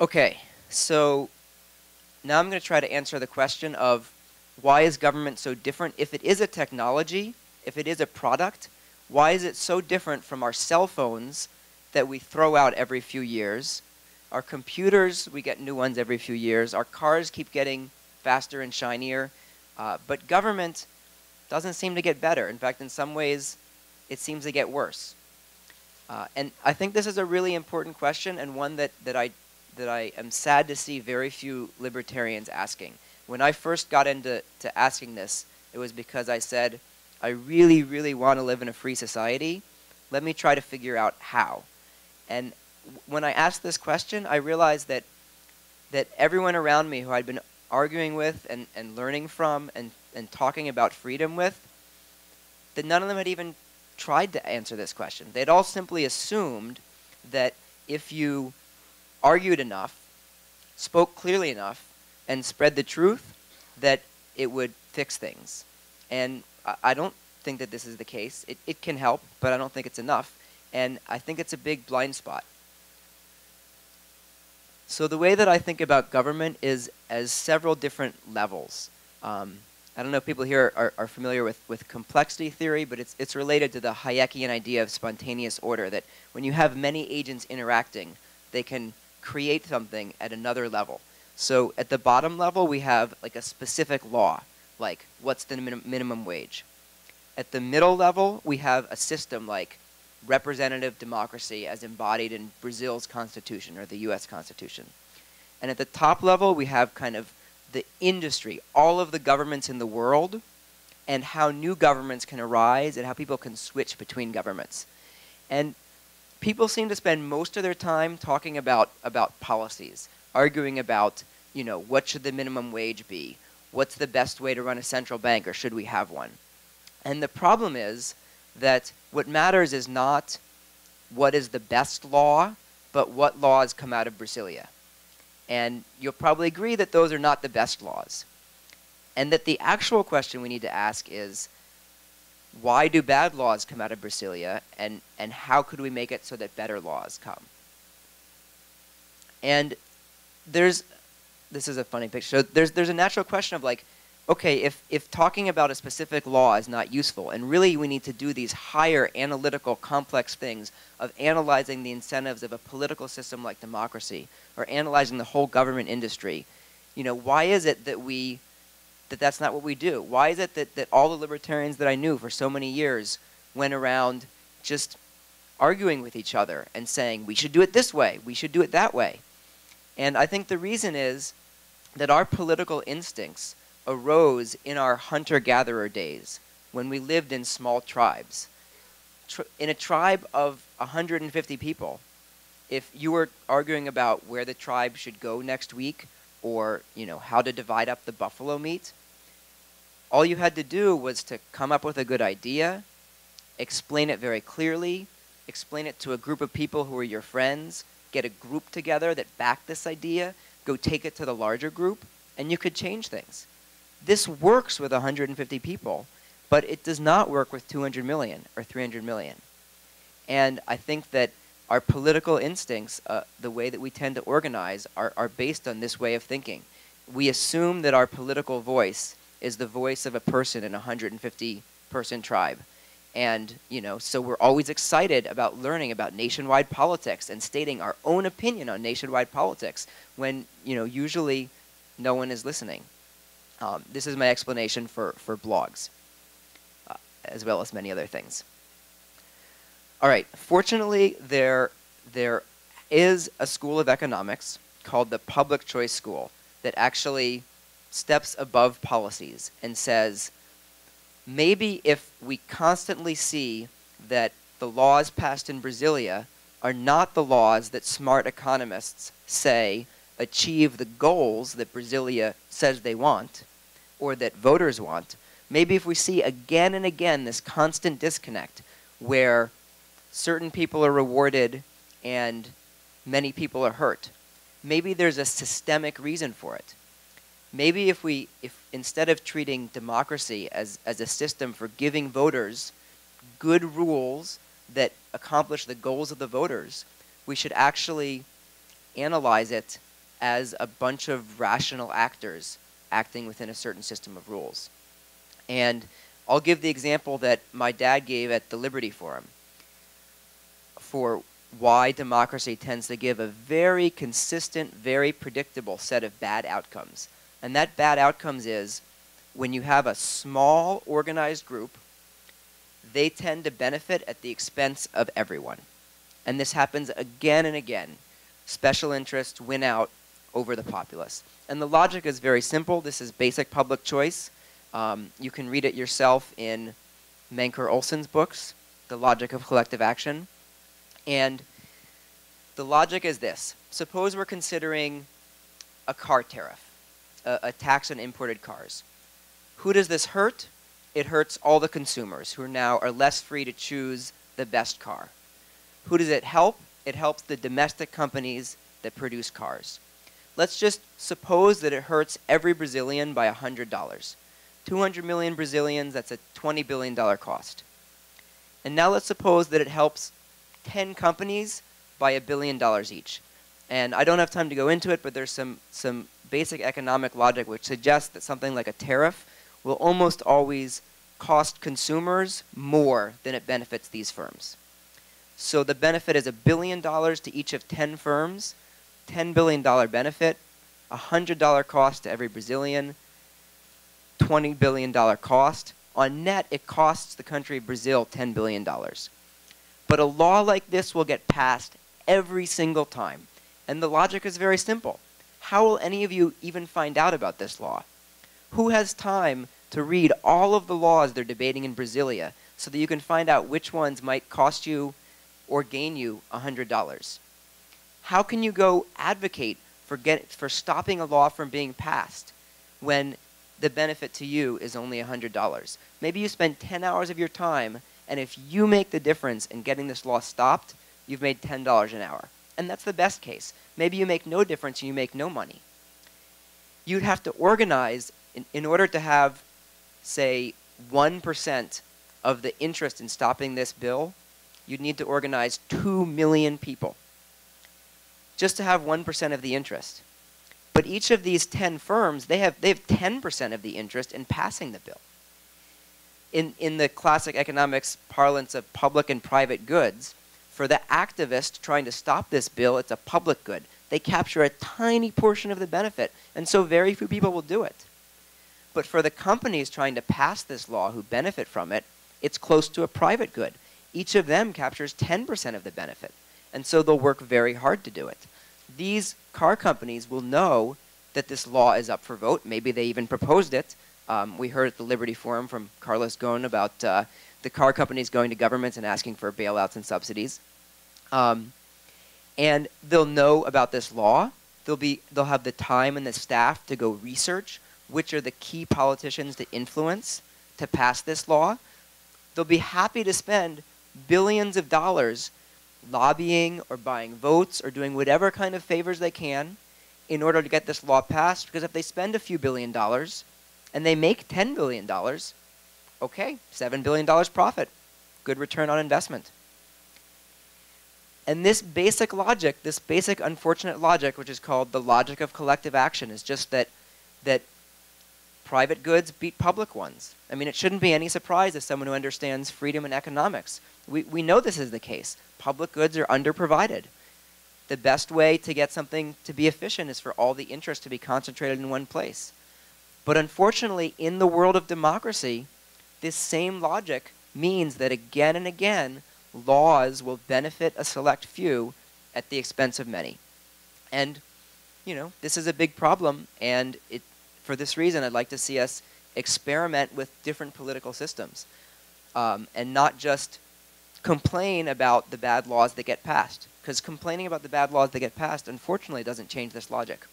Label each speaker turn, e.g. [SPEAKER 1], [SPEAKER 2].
[SPEAKER 1] Okay, so now I'm going to try to answer the question of why is government so different? If it is a technology, if it is a product, why is it so different from our cell phones that we throw out every few years? Our computers, we get new ones every few years. Our cars keep getting faster and shinier. But government doesn't seem to get better. In fact, in some ways, it seems to get worse. And I think this is a really important question, and one that I am sad to see very few libertarians asking. When I first got into asking this, it was because I said, I really, really want to live in a free society. Let me try to figure out how. And when I asked this question, I realized that everyone around me who I'd been arguing with and learning from and talking about freedom with, that none of them had even tried to answer this question. They'd all simply assumed that if you argued enough, spoke clearly enough, and spread the truth, that it would fix things. And I don't think that this is the case. It can help, but I don't think it's enough. And I think it's a big blind spot. So the way that I think about government is as several different levels. I don't know if people here are familiar with complexity theory, but it's related to the Hayekian idea of spontaneous order, that when you have many agents interacting, they can create something at another level. So at the bottom level, we have like a specific law, like what's the minimum wage. At the middle level, we have a system like representative democracy as embodied in Brazil's constitution or the US Constitution. And at the top level, we have kind of the industry, all of the governments in the world, and how new governments can arise and how people can switch between governments. And people seem to spend most of their time talking about policies, arguing about, you know, what should the minimum wage be? What's the best way to run a central bank, or should we have one? And the problem is that what matters is not what is the best law, but what laws come out of Brasilia. And you'll probably agree that those are not the best laws. And that the actual question we need to ask is, why do bad laws come out of Brasilia, and how could we make it so that better laws come? And this is a funny picture. So there's a natural question of like, okay, if talking about a specific law is not useful, and really we need to do these higher analytical complex things of analyzing the incentives of a political system like democracy, or analyzing the whole government industry, you know, why is it that that's not what we do? Why is it that all the libertarians that I knew for so many years went around just arguing with each other and saying, we should do it this way, we should do it that way? And I think the reason is that our political instincts arose in our hunter-gatherer days, when we lived in small tribes. In a tribe of 150 people, if you were arguing about where the tribe should go next week, or, you know, how to divide up the buffalo meat, all you had to do was to come up with a good idea, explain it very clearly, explain it to a group of people who are your friends, get a group together that backed this idea, go take it to the larger group, and you could change things. This works with 150 people, but it does not work with 200 million or 300 million. And I think that our political instincts, the way that we tend to organize, are based on this way of thinking. We assume that our political voice is the voice of a person in a 150-person tribe. And, you know, so we're always excited about learning about nationwide politics and stating our own opinion on nationwide politics when, you know, usually no one is listening. This is my explanation for blogs, as well as many other things. All right, fortunately, there is a school of economics called the Public Choice School that actually steps above policies and says, maybe if we constantly see that the laws passed in Brasilia are not the laws that smart economists say achieve the goals that Brasilia says they want, or that voters want, maybe if we see again and again this constant disconnect where certain people are rewarded and many people are hurt, maybe there's a systemic reason for it. Maybe if instead of treating democracy as a system for giving voters good rules that accomplish the goals of the voters, we should actually analyze it as a bunch of rational actors acting within a certain system of rules. And I'll give the example that my dad gave at the Liberty Forum for why democracy tends to give a very consistent, very predictable set of bad outcomes. And that bad outcomes is when you have a small organized group, they tend to benefit at the expense of everyone. And this happens again and again. Special interests win out over the populace. And the logic is very simple. This is basic public choice. You can read it yourself in Menker Olson's books, The Logic of Collective Action. And the logic is this. Suppose we're considering a car tariff, a tax on imported cars. Who does this hurt? It hurts all the consumers who now are less free to choose the best car. Who does it help? It helps the domestic companies that produce cars. Let's just suppose that it hurts every Brazilian by $100. 200 million Brazilians, that's a $20 billion cost. And now let's suppose that it helps 10 companies by $1 billion each. And I don't have time to go into it, but there's some basic economic logic which suggests that something like a tariff will almost always cost consumers more than it benefits these firms. So the benefit is $1 billion to each of 10 firms, $10 billion benefit, $100 cost to every Brazilian, $20 billion cost. On net, it costs the country of Brazil $10 billion. But a law like this will get passed every single time. And the logic is very simple. How will any of you even find out about this law? Who has time to read all of the laws they're debating in Brasilia so that you can find out which ones might cost you or gain you $100? How can you go advocate for stopping a law from being passed when the benefit to you is only $100? Maybe you spend 10 hours of your time, and if you make the difference in getting this law stopped, you've made $10 an hour. And that's the best case. Maybe you make no difference and you make no money. You'd have to organize in order to have, say, 1% of the interest in stopping this bill. You'd need to organize 2 million people just to have 1% of the interest. But each of these 10 firms, they have 10% of the interest in passing the bill. In the classic economics parlance of public and private goods, for the activist trying to stop this bill, it's a public good. They capture a tiny portion of the benefit, and so very few people will do it. But for the companies trying to pass this law who benefit from it, it's close to a private good. Each of them captures 10% of the benefit, and so they'll work very hard to do it. These car companies will know that this law is up for vote. Maybe they even proposed it. We heard at the Liberty Forum from Carlos Ghosn about the car companies going to governments and asking for bailouts and subsidies. And they'll know about this law. They'll have the time and the staff to go research which are the key politicians to influence to pass this law. They'll be happy to spend billions of dollars lobbying or buying votes or doing whatever kind of favors they can in order to get this law passed, because if they spend a few $1 billion and they make $10 billion, okay, $7 billion profit, good return on investment. And this basic logic, this basic unfortunate logic, which is called the logic of collective action, is just that private goods beat public ones. I mean, it shouldn't be any surprise as someone who understands freedom and economics. We know this is the case. Public goods are underprovided. The best way to get something to be efficient is for all the interest to be concentrated in one place. But unfortunately, in the world of democracy, this same logic means that again and again, laws will benefit a select few at the expense of many. And, you know, this is a big problem, and for this reason, I'd like to see us experiment with different political systems and not just complain about the bad laws that get passed. Because complaining about the bad laws that get passed, unfortunately, doesn't change this logic.